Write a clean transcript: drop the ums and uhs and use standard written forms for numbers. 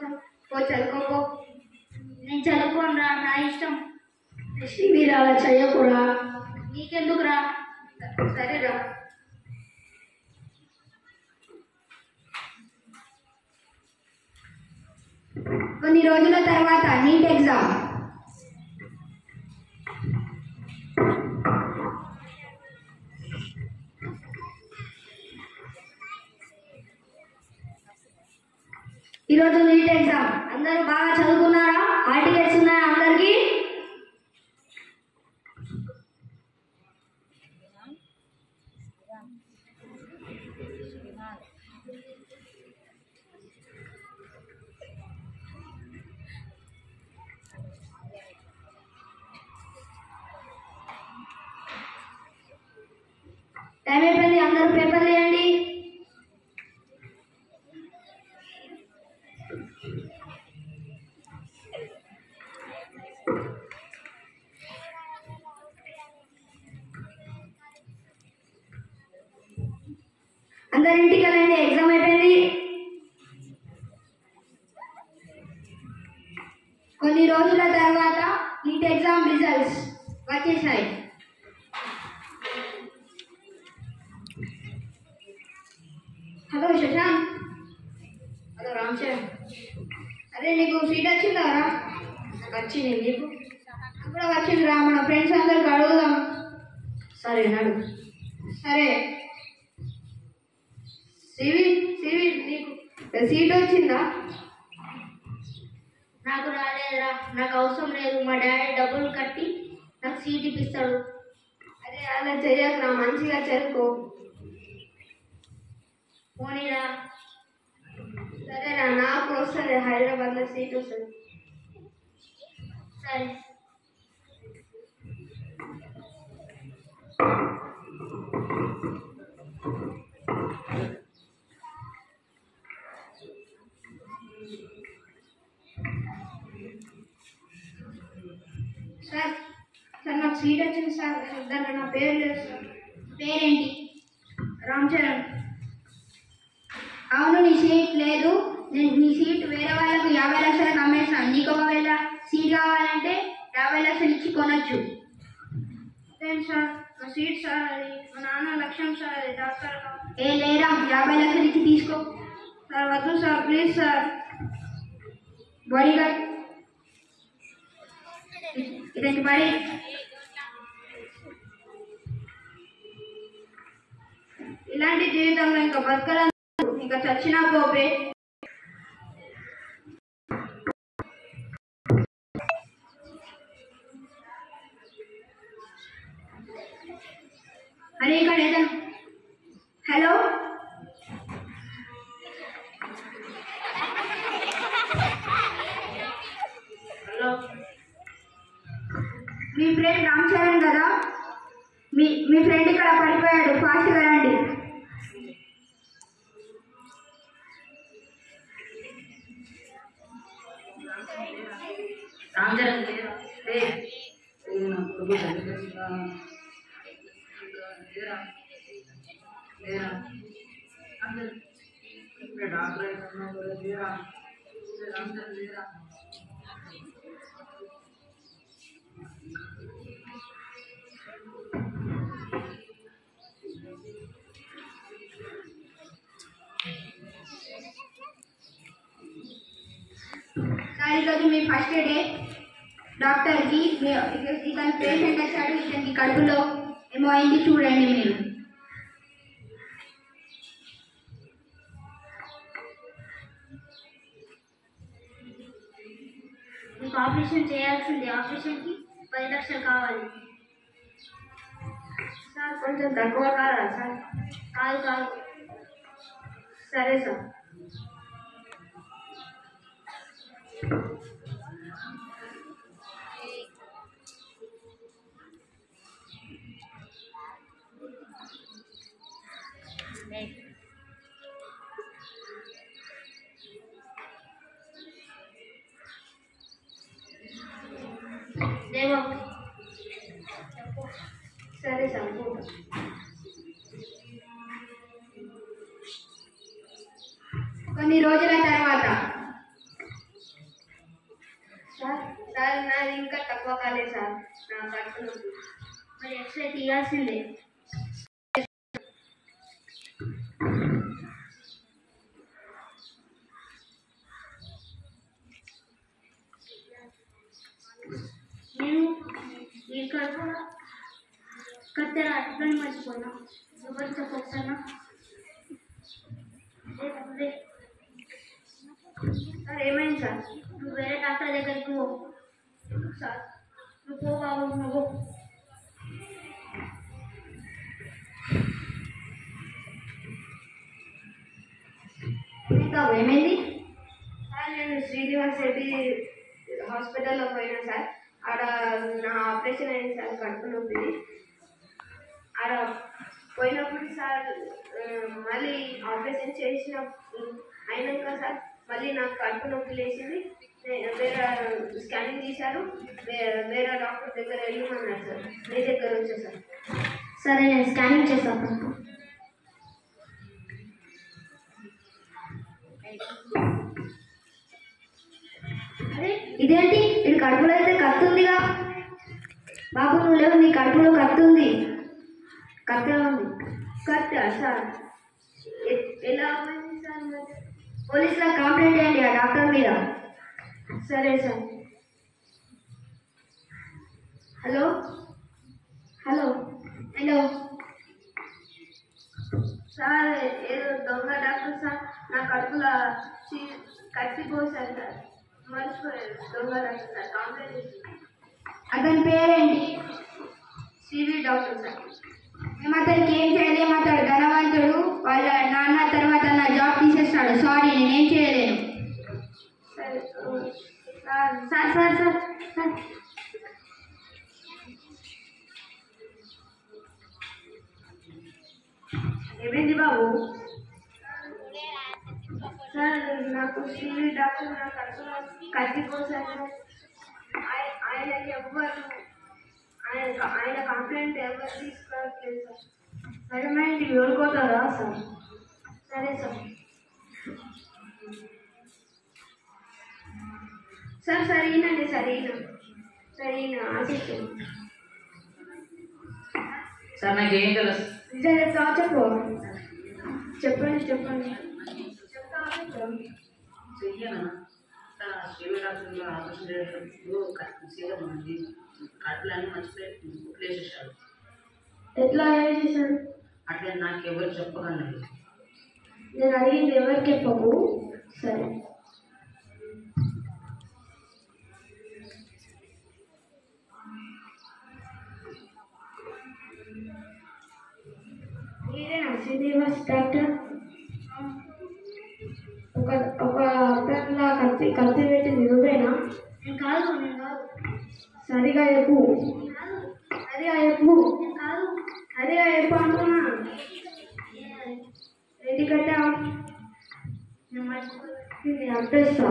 చదువుకోపో. నేను చదువుకోనరా, నా ఇష్టం. మీరు అలా చెయ్యకూడదా? నీకెందుకురా? సరేరా. కొన్ని రోజుల తర్వాత నీట్ ఎగ్జామ్. ఈరోజు నీట్ ఎగ్జామ్. అందరూ బాగా చదువుకున్నారా? హాల్ టికెట్స్ ఉన్నాయా అందరికీ? టైం అయిపోయింది, అందరూ పేపర్ తీయండి. అందరి ఇంటికి వెళ్ళండి, ఎగ్జామ్ అయిపోయింది. కొన్ని రోజుల తర్వాత నీట్ ఎగ్జామ్ రిజల్ట్స్ వచ్చేసాయి. హలో శశాంక్. హలో రామ్ చరణ్. అరే నీకు సీట్ వచ్చిందారా? నాకు వచ్చింది. నీకు? నాకు కూడా వచ్చిందిరా. మన ఫ్రెండ్స్ అందరికి అడుగుదాం. సరే నడు. సరే సివి నీకు సీట్ వచ్చిందా? నాకు రాలేదురా. నాకు అవసరం లేదు. మా డాడీ డబ్బులు కట్టి నాకు సీట్ ఇప్పిస్తాడు. అరే అలా చెయ్యకురా, మంచిగా చదువుకో. పోనీరా. సరేరా, నాకు వస్తుంది. హైదరాబాద్లో సీట్ వస్తుంది. సరే. సార్ సార్ నాకు సీట్ వచ్చింది సార్. దాంట్లో నా పేరు లేదు సార్. పేరేంటి? రామ్ చరణ్. అవును, నీ సీట్ లేదు. నీ సీట్ వేరే వాళ్ళకు 50 లక్షలకు అమ్మేస్తాను. నీకు ఒకవేళ సీట్ కావాలంటే 50 లక్షలు ఇచ్చి కొనొచ్చు. లేదు సార్, నా సీట్ సార్. అది మా నాన్న లక్ష్యం సార్. అది డాక్టర్. ఏ లేరా, 50 లక్షలు ఇచ్చి తీసుకో సార్. వద్దు సార్, ప్లీజ్ సార్. బాడీగార్డ్ ఇదండి బాడీ. ఇలాంటి జీవితంలో ఇంకా బతకాలని, ఇంకా చచ్చినా పోపే. అరే ఇక్కడ ఏదైనా. హలో హలో, మీ ఫ్రెండ్ రామ్ చరణ్ కదా? మీ ఫ్రెండ్ ఇక్కడ పడిపోయాడు. ఫాస్ట్గా రండి. రామ్ చరణ్ సార్ ఈరోజు మీ ఫస్ట్ డే. డాక్టర్కి ఇతను పేషెంట్ వచ్చాడు. ఇతనికి కడుపులో ఏమో అయింది, చూడండి మీరు. మీకు ఆపరేషన్ చేయాల్సింది. ఆపరేషన్కి 10 లక్షలు కావాలి. సార్ కొంచెం తక్కువ కాదా సార్? కాదు. సరే సార్. సరే సార్. కొన్ని రోజుల తర్వాత సార్ సార్ నాది ఇంకా తక్కువ కాలేదు సార్, నా కడుపు నొప్పి. మరి ఎక్స్రే తీయాల్సిందే. నేను ఈ కడుపు కత్తెర అట్లని మర్చిపోయినా. ఎవరు చెప్పొచ్చన్నా? సార్ ఏమైంది సార్? నువ్వు వేరే డాక్టర్ దగ్గరికి పో. సార్ నువ్వు పో బాబు, నువ్వు. ఇంకా ఏమైంది సార్? నేను శ్రీనివాస్ రెడ్డి హాస్పిటల్లో పోయినా సార్. ఆడ నా ఆపరేషన్ అయింది సార్, కడుపు నొప్పి. ఆడ పోయినప్పుడు సార్ మళ్ళీ ఆపరేషన్ అయినాక సార్ మళ్ళీ నాకు కడుపు నొప్పి లేచింది. వేరే స్కానింగ్ తీశారు, వేరే డాక్టర్ దగ్గర వెళ్ళమన్నారు సార్. మీ దగ్గర వచ్చా సార్. సరే, నేను స్కానింగ్ చేస్తాను. అరే ఇదేంటి, ఇది కడుపులో అయితే కత్తుందిగా. బాబు నువ్వు లేవు, నీ కడుపులో కత్తుంది. కత్తి ఉంది. కత్తా సార్? ఎలా అవ్వండి సార్? పోలీసులో కంప్లైంట్ చేయండి ఆ డాక్టర్ మీద. సరే sir. Hello hello hello sir, ఏదో దొంగ డాక్టర్ సార్ నా కడుపులో కత్తి పోసారు సార్. మర్చిపోయారు, దొంగ డాక్టర్ సార్. కంప్లైంట్ చేస్తున్నారు. అతని పేరేంటి? CV doctor sir. మేము అతనికి ఏం చేయలేము, అతడు ధనవంతుడు. వాళ్ళ నాన్న తర్వాత నా జాబ్ తీసేస్తాడు. సారీ, నేనేం చేయలేను. సరే sir sir sir sir sir ఏమైంది బాబు? సార్ నాకు సివి డాక్టర్ నా కడుపులో కత్తి పోసారు సార్. ఆయనకి ఎవ్వరు ఆయన కంప్లైంట్ ఎవరు తీసుకోవట్లేదు సార్. మేడం ఎవరుకోతారా సార్? సరే సార్. సార్ సరేనండి, సరేనా ఆశిస్తాను సార్. నాకేం తెలుసు? నిజం చెప్తావా? చెప్పండి చెప్తావా? చెయ్యనా శివ డాక్టర్ ఆపరేషన్ చేసేటప్పుడు కడుపులన్నీ మర్చిపోయి కుట్లేసేసాడు. ఎట్లా చేశారు? అట్లా నాకు ఎవరు చెప్పకండి. నేను అడిగింది ఎవరికి చెప్పకు. సరే. మీరేనా శ్రీనివాస్ డాక్టర్? ఒక అబ్బాయిలా కత్తి పెట్టింది నువ్వేనా? నేను కాదు. సరిగా చెప్పు అంటున్నా. ఏంటి కట్టా? నేను అడ్రస్తా.